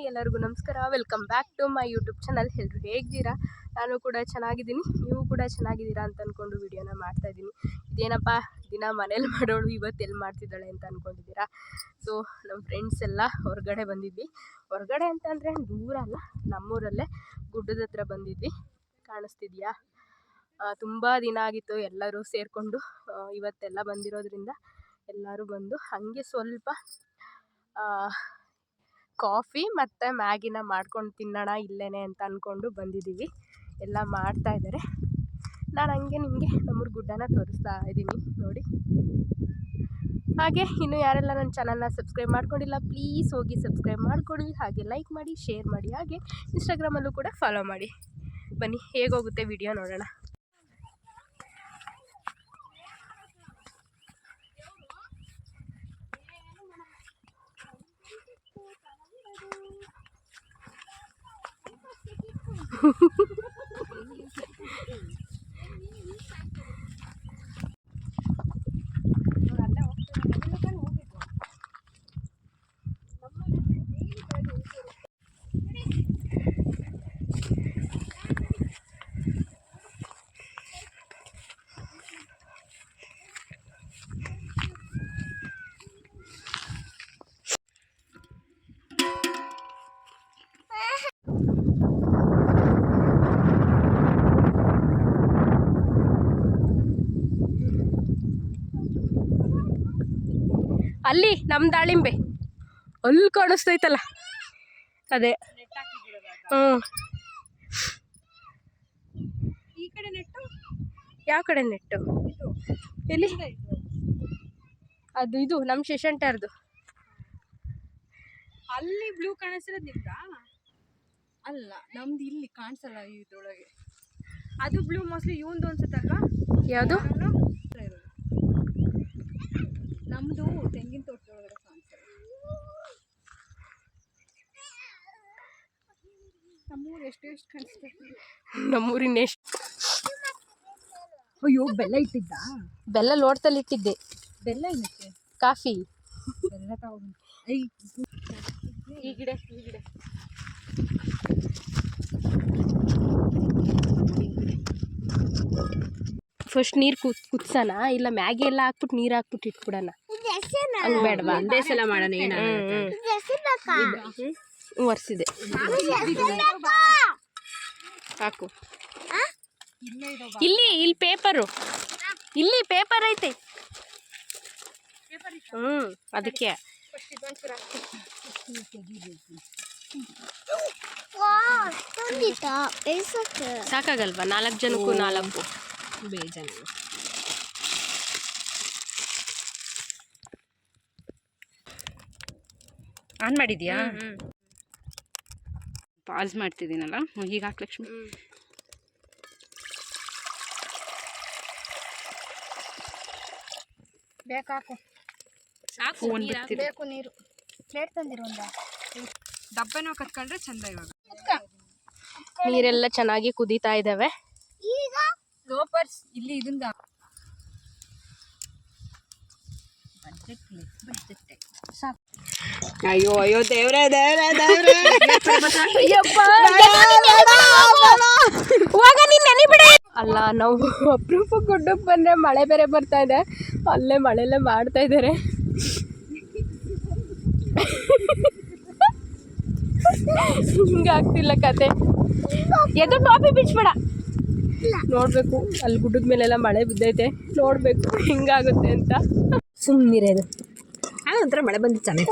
Hi ಎಲ್ಲರಿಗೂ ನಮಸ್ಕಾರ. Welcome back to my YouTube channel. ಎಲ್ಲರೂ ಹೇಗಿದ್ದೀರಾ? ನಾನು ಕೂಡ ಚೆನ್ನಾಗಿದ್ದೀನಿ, ನೀವು ಕೂಡ ಚೆನ್ನಾಗಿದ್ದೀರಾ ಅಂತ ಅಂದ್ಕೊಂಡು ವಿಡಿಯೋನ ಮಾಡ್ತಾಯಿದ್ದೀನಿ. ಇದೇನಪ್ಪ ದಿನ ಮನೇಲಿ ಮಾಡೋಳು ಇವತ್ತು ಎಲ್ಲಿ ಮಾಡ್ತಿದ್ದಾಳೆ ಅಂತ ಅಂದ್ಕೊಂಡಿದ್ದೀರಾ. ಸೊ ನಮ್ಮ ಫ್ರೆಂಡ್ಸ್ ಎಲ್ಲ ಹೊರಗಡೆ ಬಂದಿದ್ವಿ. ಹೊರಗಡೆ ಅಂತಂದರೆ ದೂರ ಅಲ್ಲ, ನಮ್ಮೂರಲ್ಲೇ ಗುಡ್ಡದ ಹತ್ರ ಬಂದಿದ್ವಿ. ಕಾಣಿಸ್ತಿದ್ಯಾ? ತುಂಬ ದಿನ ಆಗಿತ್ತು ಎಲ್ಲರೂ ಸೇರಿಕೊಂಡು. ಇವತ್ತೆಲ್ಲ ಬಂದಿರೋದ್ರಿಂದ ಎಲ್ಲರೂ ಬಂದು ಹಾಗೆ ಸ್ವಲ್ಪ ಕಾಫಿ ಮತ್ತು ಮ್ಯಾಗಿನ ಮಾಡ್ಕೊಂಡು ತಿನ್ನೋಣ ಇಲ್ಲೇನೆ ಅಂತ ಅಂದ್ಕೊಂಡು ಬಂದಿದ್ದೀವಿ. ಎಲ್ಲ ಮಾಡ್ತಾಯಿದ್ದಾರೆ. ನಾನು ಹಂಗೆ ನಿಮಗೆ ನಮ್ಮೂರ ಗುಡ್ಡನ ತೋರಿಸ್ತಾ ಇದ್ದೀನಿ ನೋಡಿ. ಹಾಗೆ ಇನ್ನೂ ಯಾರೆಲ್ಲ ನನ್ನ ಚಾನಲ್ನ ಸಬ್ಸ್ಕ್ರೈಬ್ ಮಾಡ್ಕೊಂಡಿಲ್ಲ ಪ್ಲೀಸ್ ಹೋಗಿ ಸಬ್ಸ್ಕ್ರೈಬ್ ಮಾಡಿಕೊಡಿ, ಹಾಗೆ ಲೈಕ್ ಮಾಡಿ, ಶೇರ್ ಮಾಡಿ, ಹಾಗೆ ಇನ್ಸ್ಟಾಗ್ರಾಮಲ್ಲೂ ಕೂಡ ಫಾಲೋ ಮಾಡಿ. ಬನ್ನಿ ಹೇಗೋಗುತ್ತೆ ವಿಡಿಯೋ ನೋಡೋಣ. ಅಲ್ಲಿ ನಮ್ಮ ದಾಳಿಂಬೆ ಅಲ್ಲಿ ಕಾಣಿಸ್ತೈತಲ್ಲ ಅದೇ. ಈ ಕಡೆ ನೆಟ್ಟು ಯಾವ ಕಡೆ ನೆಟ್ಟು? ಎಲ್ಲಿ? ಅದು ಇದು ನಮ್ಮ ಶಶಂಟರ್ದು. ಅಲ್ಲಿ ಬ್ಲೂ ಕಾಣಿಸಿರೋದು ನಿಮ್ದ? ಅಲ್ಲ, ನಮ್ದು ಇಲ್ಲಿ ಕಾಣಿಸಲ್ಲ ಇದ್ರೊಳಗೆ. ಅದು ಬ್ಲೂ ಮೋಸ್ಟ್ಲಿ ಇವಂದು ಅನ್ಸುತ್ತಲ್ವಾ? ಯಾವುದು? ನಮ್ದು ತೆಂಗಿನ ತೋಟದೊಳಗಡೆ ಕಾಣಿಸ್ತದೆ. ನಮ್ಮೂರು ಎಷ್ಟು ಕಾಣಿಸ್ತದೆ. ನಮ್ಮೂರಿನ ಎಷ್ಟು? ಅಯ್ಯೋ, ಬೆಲ್ಲ ಇಟ್ಟಿದ್ದ? ಬೆಲ್ಲ ಲೋಟದಲ್ಲಿ ಇಟ್ಟಿದ್ದೆ. ಬೆಲ್ಲ ಏನಕ್ಕೆ? ಕಾಫಿ. ಬೆಲ್ಲ ತಗೊಂಡು ಈ ಗಿಡ ಫಸ್ಟ್ ನೀರು ಕುದಿಸೋಣ, ಇಲ್ಲ ಮ್ಯಾಗಿ ಎಲ್ಲ ಹಾಕ್ಬಿಟ್ಟು ನೀರು ಹಾಕ್ಬಿಟ್ಟು ಇಟ್ಬಿಡೋಣ. ಹಂಗೆ ಬೇಡವಾ? ಒಂದೇ ಸಲ ಮಾಡೋಣ. ಒರೆಸಿದೆ ಹಾಕು. ಇಲ್ಲಿ ಪೇಪರು, ಇಲ್ಲಿ ಪೇಪರ್ ಐತೆ. ಅದಕ್ಕೆ ಸಾಕಾಗಲ್ವಾ? 4 ಜನಕ್ಕೂ 4 ಬೇಜಾನ. ಆನ್ ಮಾಡಿದ್ಯಾ? ಪಾಸ್ ಮಾಡ್ತಿದ್ದೀನಲ್ಲ, ಈಗ ಹಾಕ್ ಲಕ್ಷ್ಮಿ. ಬೇಕಾಕು ಸಾಕು. ಬೇಕು ನೀರು. ಪ್ಲೇಟ್ ತಂದಿರು ಒಂದ. ಡಬ್ಬನೋ ಕತ್ಕೊಂಡ್ರೆ ಚಂದ. ಇವಾಗ ನೀರೆಲ್ಲ ಚೆನ್ನಾಗಿ ಕುದೀತಾ ಇದ್ದಾವೆ. ಲೋಪರ್ಸ್ ಇಲ್ಲಿ ಇದನ್ನ ಅಯ್ಯೋ ಅಯ್ಯೋ ದೇವ್ರೆ ದೇವ್ರೆ ದೇವ್ರೆ. ಅಲ್ಲ, ನಾವು ಅಪರೂಪ ಗುಡ್ಡಕ್ಕೆ ಬಂದರೆ ಮಳೆ ಬೇರೆ ಬರ್ತಾ ಇದೆ. ಅಲ್ಲೇ ಮಳೆಲ್ಲೇ ಮಾಡ್ತಾ ಇದ್ದಾರೆ. ಹಿಂಗಾಗ್ತಿಲ್ಲ ಕತೆ. ಎದು ಟಾಪಿ ಬಿಚ್ಬೇಡ. ನೋಡ್ಬೇಕು, ಅಲ್ಲಿ ಗುಡ್ಡದ ಮೇಲೆಲ್ಲ ಮಳೆ ಬಿದ್ದೈತೆ, ನೋಡ್ಬೇಕು ಹಿಂಗಾಗುತ್ತೆ ಅಂತ. ಸುಮ್ಮನಿರೋದು. ಒಂಥರ ಮಳೆ ಬಂದು ಚೆನ್ನಾಗಿ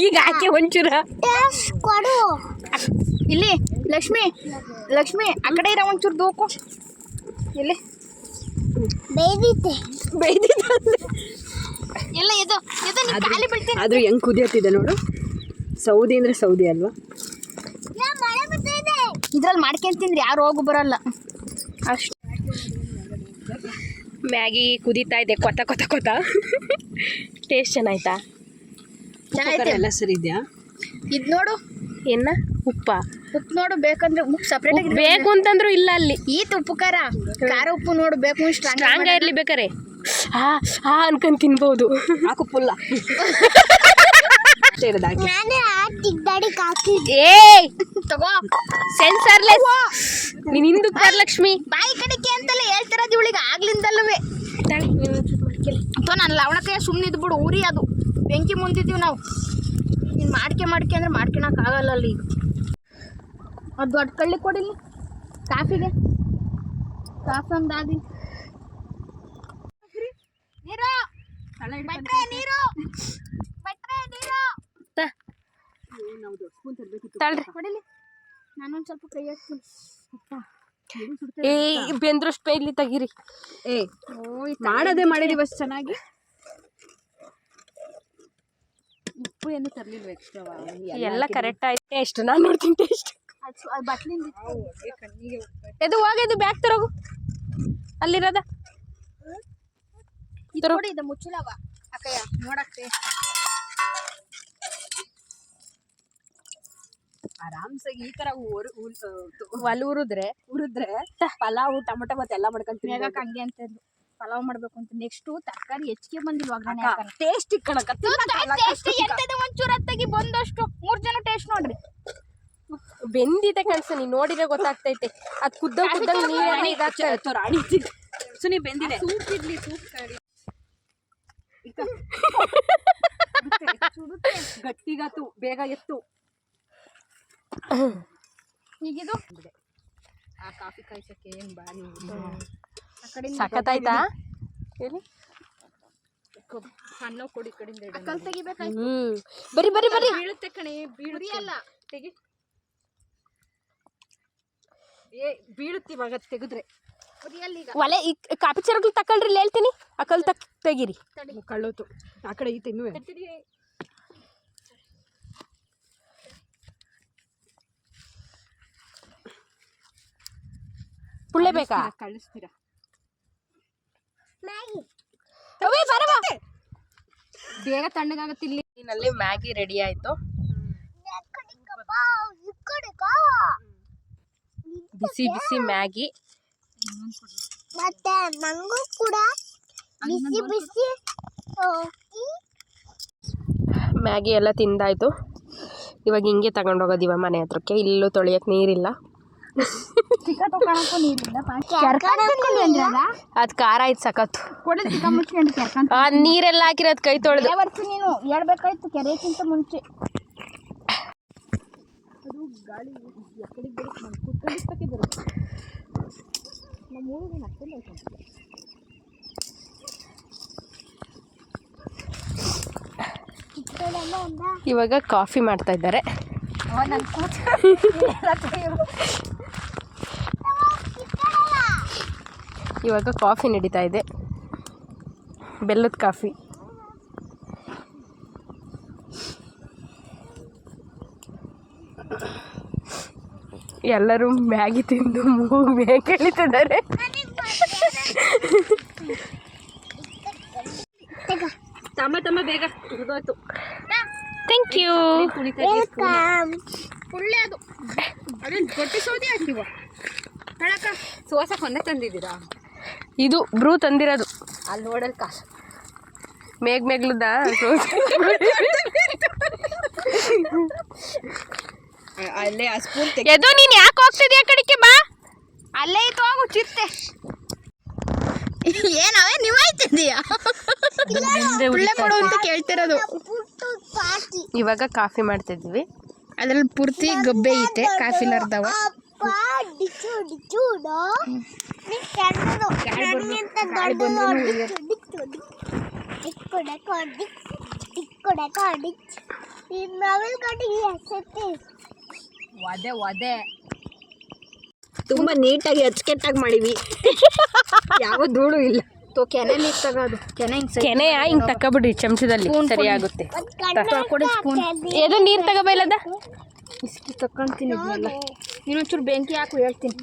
ಈಗ ಹಾಕಿ ಒಂಚೂರ ಇಲ್ಲಿ. ಲಕ್ಷ್ಮಿ ಲಕ್ಷ್ಮಿ ಆ ಕಡೆ ಇರೋ ಒಂಚೂರು ದೋಕು. ಎಲ್ಲಿ ಎಲ್ಲ ಇದು ಆದ್ರೂ ಹೆಂಗ್ ಕುದಿಯತ್ತಿದೆ ನೋಡು. ಸೌದಿ ಅಂದ್ರೆ ಸೌದಿ ಅಲ್ವಾ? ಇದ್ರಲ್ಲಿ ಮಾಡ್ಕೊಂತಿಂದ್ರೆ ಯಾರು ಹೋಗು ಬರಲ್ಲ ಅಷ್ಟು. ಮ್ಯಾಗಿ ಕುದೀತಾ ಇದೆ, ಕೊತ ಕೊತ ಕೊತ. ಟೇಸ್ಟ್ ಚೆನ್ನಾಯ್ತಾ? ಎಲ್ಲ ಸರಿ ಇದೆಯಾ? ಇದು ನೋಡು. ಏನ ಉಪ್ಪ ನೋಡು, ಬೇಕಂದ್ರೆ ಉಪ್ಪು ಸಪ್ರೇಟ್ ಆಗಿ ಬೇಕು ಅಂತಂದ್ರು ಇಲ್ಲ. ಅಲ್ಲಿ ಈತ ಉಪ್ಪು ಖಾರ ಉಪ್ಪು ನೋಡು. ಬೇಕು ಸ್ಟ್ರಾಂಗ್ ಇರ್ಲಿ ಬೇಕಾರೆ ಅನ್ಕೊಂಡ್ ತಿನ್ಬಹುದು. ಹಾಕು ಪುಲ್ಲ. ಅಷ್ಟೇ ಇರೋದು ಹಾಕಿ. ಏಯ್ ತಗೋ ಸೆನ್ಸರ್ಲೆಸ್ ನೀನ್ ಹಿಂದಕ್ಕೆ ವರಲಕ್ಷ್ಮಿ ಬಾಯಿ ಕಡಿಕೆ ಅಂತಲೇ ಹೇಳ್ತಿರೋದು ಇವಳಿಗೆ ಆಗ್ಲಿಂದಲ್ವೇ. ನಾನು ಲವಣಕ್ಕೆ ಸುಮ್ಮನೆ ಇದ್ಬಿಡು ಉರಿ ಅದು ಬೆಂಕಿ ಮುಂದಿದ್ದೀವಿ ನಾವು. ನೀನು ಮಾಡ್ಕೆ ಅಂದ್ರೆ ಮಾಡ್ಕೊಳಕ್ಕಾಗಲ್ಲ ಅಲ್ಲಿ. ಅದು ದೊಡ್ಡ ಕಳ್ಳಿ ಕೊಡಿಲಿ ಕಾಫಿಗೆ. ಕಾಫಿ ಒಂದು ಆದಿ ನೀರು ಬಟ್ರೆ ನೀರು ತಳ್ರಿ ಕೊಡಿಲಿ. ನಾನೊಂದು ಸ್ವಲ್ಪ ಕೈ ಹಾಕ್ತೀನಿ. ಏ ಬೆಂದ್ರಷ್ಟು ಇಲ್ಲಿ ತೆಗೀರಿ. ಏ ಮಾಡೋದೇ ಮಾಡಿದೀವಿ ಅಷ್ಟು ಚೆನ್ನಾಗಿ. ಉಪ್ಪು ಏನು ತರಲಿಲ್ವ ಎಕ್ಸ್ಟ್ರಾ? ಎಲ್ಲ ಕರೆಕ್ಟ್ ಆಯ್ತು. ಟೇಸ್ಟ್ ನಾನು ನೋಡ್ತೀನಿ ಟೇಸ್ಟ್. ಅದು ಬಟ್ಲಿಂದ ಕಣ್ಣಿಗೆ ಇದು ಹೋಗಿದ್ದು ಬ್ಯಾಗ್ ತರೋಗು ಅಲ್ಲಿರೋದ ನೋಡಿ ಇದು ಮುಚ್ಚಲವ ಅಕ್ಕಯ್ಯ ನೋಡಕ್ಕೆ ಆರಾಮ್ಸಾಗಿ ಈ ತರ ಒಲ್ ಉರಿದ್ರೆ ಪಲಾವು ಟೊಮೊಟೊ ಮತ್ತೆ ಎಲ್ಲ ಮಾಡ್ಕೊಂತೀನಿ. ಮೇಘಕ್ಕೆ ಹಂಗೆ ಅಂತ ಪಲಾವ್ ಮಾಡ್ಬೇಕು ಅಂತ. ನೆಕ್ಸ್ಟ್ ತರಕಾರಿ ಹೆಚ್ಚಿಗೆ ಬಂದಿಲ್ವ ಟೇಸ್ಟ್ ಕಣಕ ಒಂಚೂರು ಹತ್ತಾಗಿ ಬಂದಷ್ಟು 3 ಜನ ಟೇಸ್ಟ್ ನೋಡ್ರಿ. ಬೆಂದಿದೆ ಕಣ್ಸ ನೀನ್ ನೋಡಿದ್ರೆ ಗೊತ್ತಾಗ್ತೈತೆ. ಅದ್ ಕುದ್ದಂಗ್ ನೀರೇ ಇದಾಗ್ತದೆ. ರಾಣಿ ಸುನಿ ಬೆಂದಿದೆ. ಸೂಪ್ ಇಡ್ಲಿ ಸೂಪ್ ಕಡಿ ಗಟ್ಟಿಗಾತು ಬೇಗ ಎತ್ತು. ಹೀಗಿದು ಆ ಕಾಫಿ ಕಾಯ್ಸಕ್ಕೆ ಏನ್ ಬಾರಿ ಆ ಕಡೆ ಸಖತ್ತಾಯ್ತಾ ಹೇಳಿ. ಸಣ್ಣ ಕೊಡಿ ಕಡೆಯಿಂದ ಕಲ್ ತೆಗಿಬೇಕಾಯ್ತು. ಬರಿ ಬರಿ ಬರಿ ಬೀಳುತ್ತೆ ಕಣೆ. ಬೀಳಿಯಲ್ಲ ತೆಗಿ. ಏ ಬೀಳುತ್ತಿ ಇವಾಗ ತೆಗೆದ್ರೆ. ಈಗ ಒಲೆ ಈ ಕಾಪಿ ಚರಗ್ಲು ತಕೊಳ್ರಿ ಇಲ್ಲಿ ಹೇಳ್ತೀನಿ. ಆ ಕಲ್ ತೆಗೀರಿ. ಕಳ್ಳೋತು ಆ ಕಡೆ ಐತೆ ಇನ್ನೂ. ಪುಳ್ಳೆ ಬೇಕಾ? ಕಳಿಸ್ತೀರಾ? ಅವೇ ಬರವಾ ಬೇಗ ತಣ್ಣಗಾಗತ್ತೆ ಇಲ್ಲಿ. ನಲ್ಲಿ ಮ್ಯಾಗಿ ರೆಡಿ ಆಯ್ತು. ಬಿಸಿ ಬಿಸಿ ಮ್ಯಾಗಿ. ಮತ್ತೆ ನಂಗೂ ಕೂಡ ಬಿಸಿ ಬಿಸಿ ಮ್ಯಾಗಿ ಎಲ್ಲ ತಿಂದಾಯ್ತು. ಇವಾಗ ಹಿಂಗೆ ತಗೊಂಡೋಗೋದಿವ ಮನೆ ಹತ್ರಕ್ಕೆ. ಇಲ್ಲೂ ತೊಳೆಯಕ್ಕೆ ನೀರಿಲ್ಲ. ಅದು ಖಾರ ಆಯ್ತು ಸಖತ್ತು. ನೀರೆಲ್ಲ ಹಾಕಿರೋದು ಕೈ ತೊಳೆದು. ನೀನು ಹೇಳ್ಬೇಕಾಯ್ತು ಕೆರೆಗಿಂತ ಮುಂಚೆ. ಅದು ಗಾಳಿ ಕುತ್ಕೊಂಡಿದ್ದಕ್ಕೆ ಬರುತ್ತೆ. ನಮ್ಮ ಊರಿಗೆ ಅಷ್ಟೊಂದು ಇವಾಗ ಕಾಫಿ ಮಾಡ್ತಾ ಇದ್ದಾರೆ. ಇವಾಗ ಕಾಫಿ ನಡೀತಾ ಇದೆ, ಬೆಲ್ಲದ ಕಾಫಿ. ಎಲ್ಲರೂ ಮ್ಯಾಗಿ ತಿಂದು ಮೇಗೆ ಎಳಿತಿದ್ದಾರೆ. ತಮ್ಮ ಬೇಗ ಹುರಿದೋಯ್ತು. Thank you. ಒಳ್ಳೆ ಅದು ಅದೇನು ಗಟ್ಟಿ ಸೌದೆ ಹಾಕಿವ ಸೋಸ ಕೊನೆ ತಂದಿದ್ದೀರಾ? ಇದು ಬ್ರೂ ತಂದಿರೋದು. ಅಲ್ಲಿ ನೋಡಲ್ ಕಾಸು ಮೇಗ್ಲದ ಅಲ್ಲೇ ಆ ಸ್ಪೂನ್ ಎದು ನೀನ್ ಯಾಕೆ ಹೋಗ್ತಿದ್ಯಾ ಕಡೆಗೆ ಬಾ. ಅಲ್ಲೇ ಇತ್ತು ಹೋಗು ಚಿತ್ತೆ. ಏನವೇ ನೀವಾಯ್ತಿದ್ದೀಯಾ? ಒಳ್ಳೆ ಕೊಡು ಅಂತ ಕೇಳ್ತಿರೋದು. ಇವಾಗ ಕಾಫಿ ಮಾಡ್ತಿದ್ವಿ. ಅದ್ರಲ್ಲಿ ಪೂರ್ತಿ ಗಬ್ಬೆ ಐತೆ ಕಾಫಿಲರ್ದವ. ಒದೆ ಒದೆ ತುಂಬಾ ನೀಟಾಗಿ ಅಚ್ಚುಕಟ್ಟಾಗಿ ಮಾಡಿವಿ. ಯಾವ ಧೂಳು ಇಲ್ಲ. ಕೆನೆ ನೀರು ತಗೋದು. ಕೆನೆಯ ಹಿಂಗ್ ತಕೊಬಿಡ್ರಿ ಚಮಚದಲ್ಲಿ, ಸರಿ ಆಗುತ್ತೆ. ಸ್ಪೂನ್ ಏದೋ ನೀರು ತಗೋಬೈಲದ ಬಿಸ್ಕಿ ತಕೊಂತೀನಿ. ಇನ್ನೊಂಚೂರು ಬೆಂಕಿ ಹಾಕು ಹೇಳ್ತೀನಿ.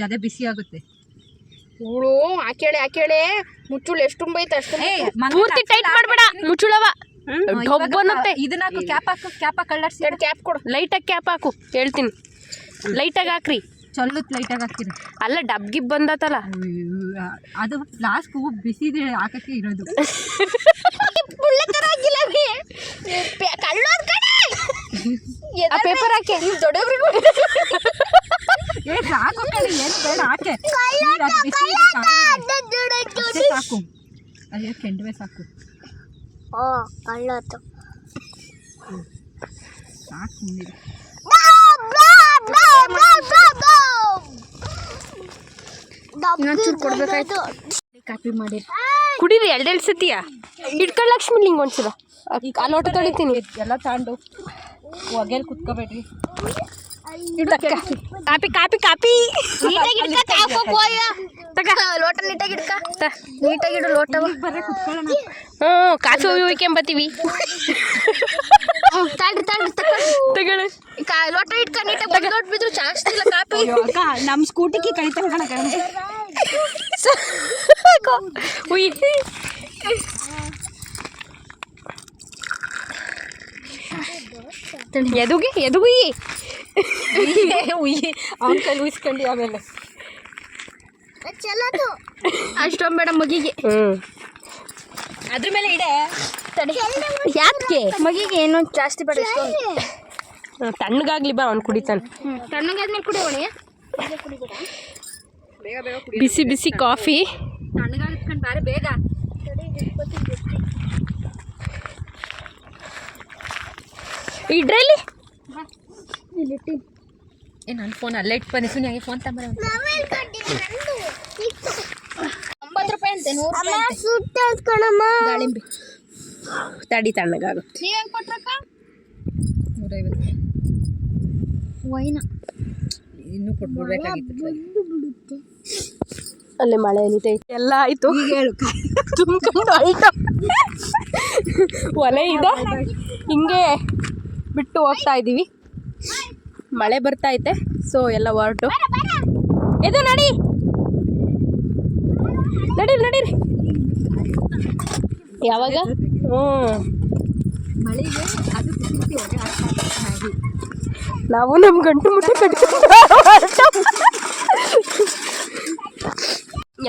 ಅದೇ ಬಿಸಿ ಆಗುತ್ತೆ. ಹುಳು ಹಾಕೇಳೆ ಮುಚ್ಚುಳು ಎಷ್ಟು ತುಂಬೈತೆ ಅಷ್ಟು. ಪೂರ್ತಿ ಟೈಟ್ ಮಾಡ್ಬೇಡ, ಮುಚ್ಚುಳವ ಡೊಬ್ಬನ್ನುತ್ತೆ. ಇದನ್ನ ಹಾಕು, ಕ್ಯಾಪ್ ಹಾಕು. ಕ್ಯಾಪ್ ಕಳ್ಳರ್ಸಿ. ಕ್ಯಾಪ್ ಕೊಡು. ಲೈಟಾಗಿ ಕ್ಯಾಪ್ ಹಾಕು ಹೇಳ್ತೀನಿ. ಲೈಟಾಗಿ ಹಾಕ್ರಿ. ಚೊಲ್ಲುತ್ ಲೈಟಾಗಿ ಹಾಕಿರಿ. ಅಲ್ಲ ಡಬ್ಗಿಬ್ ಬಂದತಲ್ಲ ಅದು ಲಾಸ್ಟ್ ಬಿಸಿ ಹಾಕಕ್ಕೆ ಇರೋದು. ಕಳ್ಳೋದ್ ಕಡೆ ಆ ಪೇಪರ್ ಹಾಕಿ ದೊಡ್ಡವ್ರಿಗೂ ಸಾಕು ಕಣೆ, ಏನು ಬೇಡ ಹಾಕೆ ಅಷ್ಟೇ ಸಾಕು. ಅದೇ ಕೆಂಡವೆ ಸಾಕು ಕಳ್ಳೋತು ಸಾಕು ಮುಂದಿದೆ. ಇನ್ನೊಂಚೂರು ಕೊಡ್ಬೇಕಾಯ್ತು. ಕಾಪಿ ಮಾಡಿ ಕುಡೀರಿ ಎರಡೆರಡು ಸತಿಯ ಇಟ್ಕೊಳ್ಳ ಲಕ್ಷ್ಮಿ ಹಿಂಗೆ ಒಂದ್ಸಲ ಆ ಲೋಟ ತೊಳಿತೀನಿ. ಎಲ್ಲ ತಾಂಡು ಹೊಗೆಲ್ ಕುತ್ಕೋಬೇಡ್ರಿ. ಕಾಪಿ ಕಾಪಿ ಕಾಪಿ ನೀಟಾಗಿ ಇಡ್ಕ ತಗ ಲೋಟ ನೀಟಾಗಿ ಇಡ್ಕ ನೀಟಾಗಿ ಇಡು ಲೋಟವ. ಬರ್ರೆ ಕುತ್ಕೊಳ್ಳೋಣ. ಹ್ಞೂ ಕಾಸು ಉಯ್ಕೊಂಬತ್ತೀವಿ. ತಾಳ್ರಿ ತಾಳ್ರಿ ತಗೊಳ್ಳಿ ಲೋಟ ಇಡ್ಕ ನೀಟಾಗಿ ಲೋಟ ಬಿದ್ರು ಜಾಸ್ತಿ ಇಲ್ಲ ಕಾಪಿ. ಅಯ್ಯೋ ಅಕ್ಕ, ನಮ್ಮ ಸ್ಕೂಟಿಗೆ ಕಳಿತಾನೆ ಕಣ ಕಣ. ಉಯ್ ಎದುಗಿ ಎದುಗಿ ಉಯ್ಯಿ ಅವನ ಕೈಲಿ ಉಯಿಸ್ಕೊಂಡು ಆಮೇಲೆ ಅಷ್ಟೊಂದು ಬೇಡ ಮಗಿಗೆ. ಅದ್ರ ಮೇಲೆ ಇಡೆ ತಡಿ ಯಾಕೆ ಮಗಿಗೆ ಏನೋ ಜಾಸ್ತಿ ಬೇಡ ಇಷ್ಟೊಂದು. ತಣ್ಣಗಾಗ್ಲಿ ಬಾ ಅವ್ನು ಕುಡಿತಾನೆ. ತಣ್ಣಗಾದ್ಮೇಲೆ ಕುಡಿಯೋಣ. ಬೇಗ ಬೇಗ ಕುಡಿ. ಬಿಸಿ ಬಿಸಿ ಕಾಫಿ. ತಣ್ಣಗಾಗಿತ್ಕೊಂಡು ಬಾರೆ ಬೇಗ. ಇಡ್ರಲ್ಲಿ ನನ್ನ ಫೋನ್ ಅಲ್ಲೇ ಇಟ್ಟು ಬನ್ನಿ. ಸುನಿಯಾಗೆ ಫೋನ್ ತಗೊಂಬರ. 90 ರೂಪಾಯಿ ಅಂತೆ 100 ರೂಪಾಯಿ ದಾಳಿಂಬೆ. ತಡಿ ತಣ್ಣಗಾಗುತ್ತೆ. ನೀವು ಹೆಂಗೆ ಕೊಟ್ರಕ್ಕ 150 ವೈನ ಇನ್ನೂ ಕೊಟ್ಬಿಡ್ಬೇಕಾಗಿತ್ತು. ಅಲ್ಲೇ ಮಳೆ ಎಲಿತೈತೆ ಎಲ್ಲ ಆಯಿತು. ತುಂಬ್ಕೊಂಡು ಆಯಿತು. ಒಲೆ ಇದೆ ಹಿಂಗೆ ಬಿಟ್ಟು ಹೋಗ್ತಾ ಇದ್ದೀವಿ. ಮಳೆ ಬರ್ತಾಯಿದೆ. ಸೊ ಎಲ್ಲ ಹೊರಟು ಇದು ನಡಿ ನಡೀರಿ ನಡೀರಿ. ಯಾವಾಗ ಮಳೆಗೆ ಅದು ಪೂರ್ತಿ ಹೊಗೆ ಹಾಕಿ ನಾವು ನಮ್ಮ ಗಂಟು ಮುಟ್ಟೆ ಕಟ್ಕೊಂಡು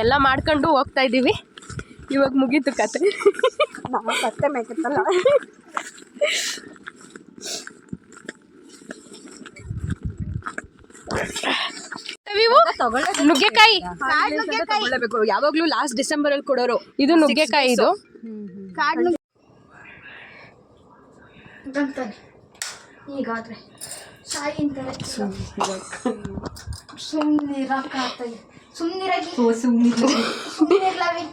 ಎಲ್ಲ ಮಾಡ್ಕೊಂಡು ಹೋಗ್ತಾ ಇದ್ದೀವಿ. ಇವಾಗ ಮುಗೀತು ಕತೆ. ನಾವು ಕತ್ತೆ ಮೇಕತ್ತಲ್ಲ. ಇವು ನುಗ್ಗೆಕಾಯಿ. ತಗೊಳ್ಳೇಬೇಕು. ಯಾವಾಗ್ಲೂ ಲಾಸ್ಟ್ ಡಿಸೆಂಬರ್ ಅಲ್ಲಿ ಕೊಡೋರು. ಇದು ನುಗ್ಗೆಕಾಯಿ. ಇದು ಈಗಾದ್ರೆ ಸಾಯಿಂತಾರೆ ಸುಮ್ಮನಿರಾಗಿ ಸುಮ್ಮನಿರ್ಲಾವಿ